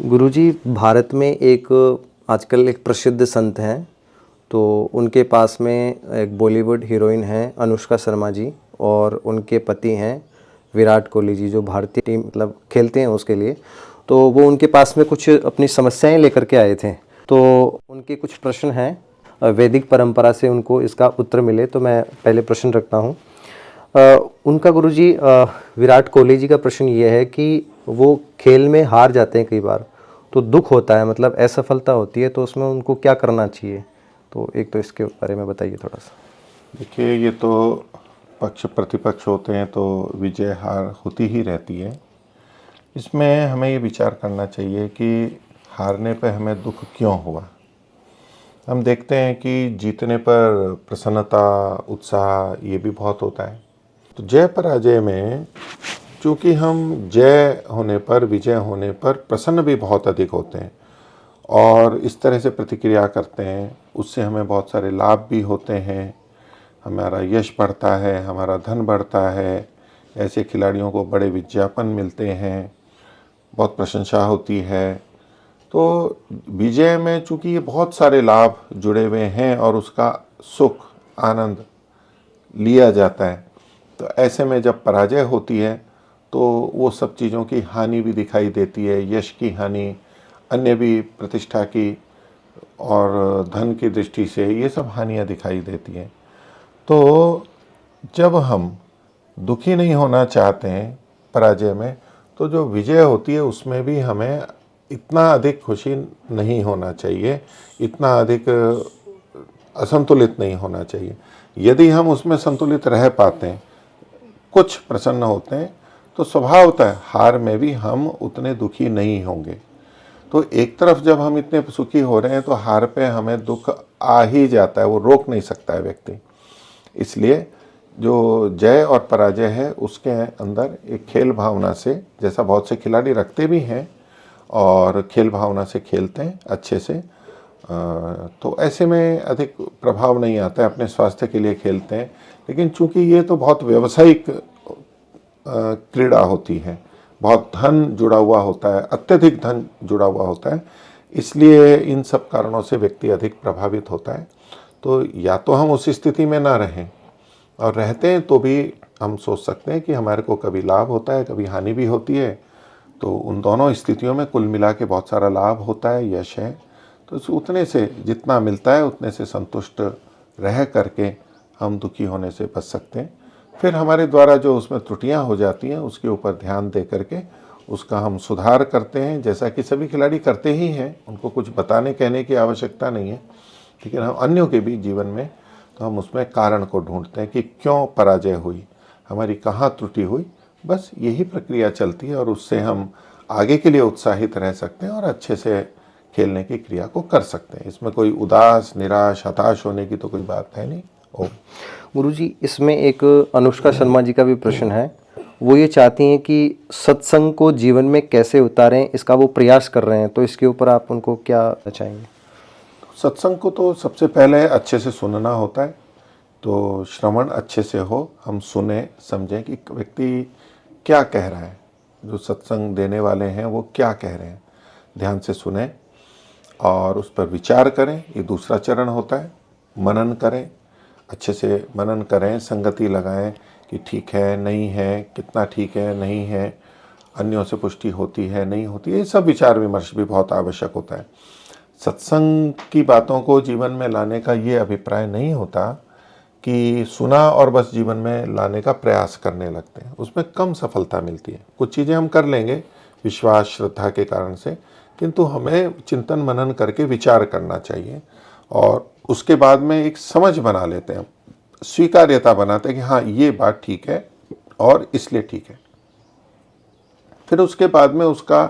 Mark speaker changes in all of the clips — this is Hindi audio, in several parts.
Speaker 1: गुरुजी, भारत में एक आजकल एक प्रसिद्ध संत हैं, तो उनके पास में एक बॉलीवुड हीरोइन हैं अनुष्का शर्मा जी, और उनके पति हैं विराट कोहली जी, जो भारतीय टीम मतलब खेलते हैं उसके लिए। तो वो उनके पास में कुछ अपनी समस्याएं लेकर के आए थे, तो उनके कुछ प्रश्न हैं, वैदिक परंपरा से उनको इसका उत्तर मिले। तो मैं पहले प्रश्न रखता हूँ। उनका गुरुजी, विराट कोहली जी का प्रश्न ये है कि वो खेल में हार जाते हैं कई बार, तो दुख होता है, मतलब असफलता होती है, तो उसमें उनको क्या करना चाहिए? तो एक तो इसके बारे में बताइए थोड़ा सा।
Speaker 2: देखिए, ये तो पक्ष प्रतिपक्ष होते हैं तो विजय हार होती ही रहती है। इसमें हमें ये विचार करना चाहिए कि हारने पर हमें दुख क्यों हुआ। हम देखते हैं कि जीतने पर प्रसन्नता, उत्साह ये भी बहुत होता है। तो जय पराजय में चूँकि हम जय होने पर, विजय होने पर प्रसन्न भी बहुत अधिक होते हैं और इस तरह से प्रतिक्रिया करते हैं, उससे हमें बहुत सारे लाभ भी होते हैं। हमारा यश बढ़ता है, हमारा धन बढ़ता है, ऐसे खिलाड़ियों को बड़े विज्ञापन मिलते हैं, बहुत प्रशंसा होती है। तो विजय में चूँकि ये बहुत सारे लाभ जुड़े हुए हैं और उसका सुख, आनंद लिया जाता है, तो ऐसे में जब पराजय होती है तो वो सब चीज़ों की हानि भी दिखाई देती है, यश की हानि, अन्य भी प्रतिष्ठा की और धन की दृष्टि से ये सब हानियाँ दिखाई देती हैं। तो जब हम दुखी नहीं होना चाहते हैं पराजय में, तो जो विजय होती है उसमें भी हमें इतना अधिक खुशी नहीं होना चाहिए, इतना अधिक असंतुलित नहीं होना चाहिए। यदि हम उसमें संतुलित रह पाते हैं, कुछ प्रसन्न होते हैं, तो स्वभावतः है हार में भी हम उतने दुखी नहीं होंगे। तो एक तरफ जब हम इतने सुखी हो रहे हैं तो हार पे हमें दुख आ ही जाता है, वो रोक नहीं सकता है व्यक्ति। इसलिए जो जय और पराजय है उसके अंदर एक खेल भावना से, जैसा बहुत से खिलाड़ी रखते भी हैं और खेल भावना से खेलते हैं अच्छे से, तो ऐसे में अधिक प्रभाव नहीं आता है, अपने स्वास्थ्य के लिए खेलते हैं। लेकिन चूंकि ये तो बहुत व्यावसायिक क्रीड़ा होती है, बहुत धन जुड़ा हुआ होता है, अत्यधिक धन जुड़ा हुआ होता है, इसलिए इन सब कारणों से व्यक्ति अधिक प्रभावित होता है। तो या तो हम उस स्थिति में ना रहें, और रहते हैं तो भी हम सोच सकते हैं कि हमारे को कभी लाभ होता है, कभी हानि भी होती है। तो उन दोनों स्थितियों में कुल मिला के बहुत सारा लाभ होता है, यश है। तो उतने से जितना मिलता है उतने से संतुष्ट रह करके हम दुखी होने से बच सकते हैं। फिर हमारे द्वारा जो उसमें त्रुटियां हो जाती हैं उसके ऊपर ध्यान दे करके उसका हम सुधार करते हैं, जैसा कि सभी खिलाड़ी करते ही हैं। उनको कुछ बताने कहने की आवश्यकता नहीं है, लेकिन हम अन्यों के भी जीवन में तो हम उसमें कारण को ढूंढते हैं कि क्यों पराजय हुई, हमारी कहाँ त्रुटि हुई। बस यही प्रक्रिया चलती है और उससे हम आगे के लिए उत्साहित रह सकते हैं और अच्छे से खेलने की क्रिया को कर सकते हैं। इसमें कोई उदास, निराश, हताश होने की तो कोई बात है नहीं। ओम।
Speaker 1: गुरुजी, इसमें एक अनुष्का शर्मा जी का भी प्रश्न है। वो ये चाहती हैं कि सत्संग को जीवन में कैसे उतारें, इसका वो प्रयास कर रहे हैं, तो इसके ऊपर आप उनको क्या चाहेंगे?
Speaker 2: सत्संग को तो सबसे पहले अच्छे से सुनना होता है। तो श्रवण अच्छे से हो, हम सुने समझें कि व्यक्ति क्या कह रहा है, जो सत्संग देने वाले हैं वो क्या कह रहे हैं, ध्यान से सुने और उस पर विचार करें। ये दूसरा चरण होता है। मनन करें, अच्छे से मनन करें, संगति लगाएं कि ठीक है नहीं है, कितना ठीक है नहीं है, अन्यों से पुष्टि होती है नहीं होती है, ये सब विचार विमर्श भी बहुत आवश्यक होता है। सत्संग की बातों को जीवन में लाने का ये अभिप्राय नहीं होता कि सुना और बस जीवन में लाने का प्रयास करने लगते हैं, उसमें कम सफलता मिलती है। कुछ चीज़ें हम कर लेंगे विश्वास श्रद्धा के कारण से, किंतु हमें चिंतन मनन करके विचार करना चाहिए और उसके बाद में एक समझ बना लेते हैं, स्वीकार्यता बनाते हैं कि हाँ ये बात ठीक है और इसलिए ठीक है। फिर उसके बाद में उसका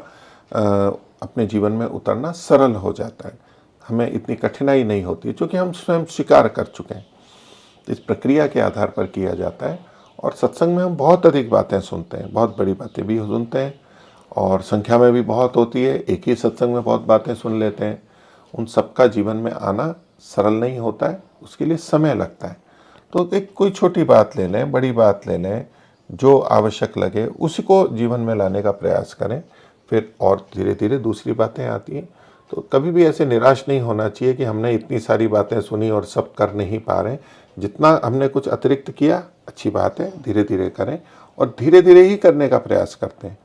Speaker 2: अपने जीवन में उतरना सरल हो जाता है, हमें इतनी कठिनाई नहीं होती क्योंकि हम स्वयं स्वीकार कर चुके हैं। इस प्रक्रिया के आधार पर किया जाता है और सत्संग में हम बहुत अधिक बातें सुनते हैं, बहुत बड़ी बातें भी सुनते हैं और संख्या में भी बहुत होती है। एक ही सत्संग में बहुत बातें सुन लेते हैं, उन सबका जीवन में आना सरल नहीं होता है, उसके लिए समय लगता है। तो एक कोई छोटी बात ले लें, बड़ी बात ले लें, जो आवश्यक लगे उसी को जीवन में लाने का प्रयास करें। फिर और धीरे धीरे दूसरी बातें आती हैं। तो कभी भी ऐसे निराश नहीं होना चाहिए कि हमने इतनी सारी बातें सुनी और सब कर नहीं पा रहे। जितना हमने कुछ अतिरिक्त किया अच्छी बात है, धीरे धीरे करें और धीरे धीरे ही करने का प्रयास करते हैं।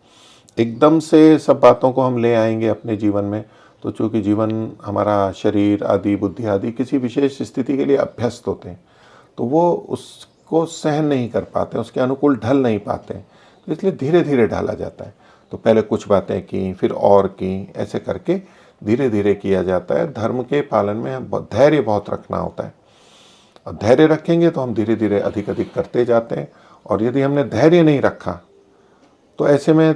Speaker 2: एकदम से सब बातों को हम ले आएंगे अपने जीवन में तो चूँकि जीवन हमारा शरीर आदि बुद्धि आदि किसी विशेष स्थिति के लिए अभ्यस्त होते हैं तो वो उसको सहन नहीं कर पाते, उसके अनुकूल ढल नहीं पाते, तो इसलिए धीरे धीरे ढाला जाता है। तो पहले कुछ बातें की, फिर और की, ऐसे करके धीरे धीरे किया जाता है। धर्म के पालन में धैर्य बहुत रखना होता है और धैर्य रखेंगे तो हम धीरे धीरे अधिक अधिक करते जाते हैं। और यदि हमने धैर्य नहीं रखा तो ऐसे में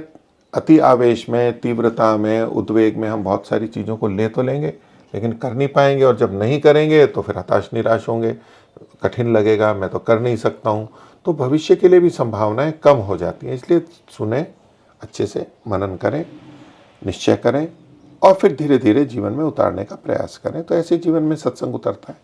Speaker 2: अति आवेश में, तीव्रता में, उद्वेग में हम बहुत सारी चीज़ों को ले तो लेंगे लेकिन कर नहीं पाएंगे, और जब नहीं करेंगे तो फिर हताश निराश होंगे, कठिन लगेगा, मैं तो कर नहीं सकता हूँ, तो भविष्य के लिए भी संभावनाएं कम हो जाती हैं। इसलिए सुने, अच्छे से मनन करें, निश्चय करें और फिर धीरे धीरे जीवन में उतारने का प्रयास करें, तो ऐसे जीवन में सत्संग उतरता है।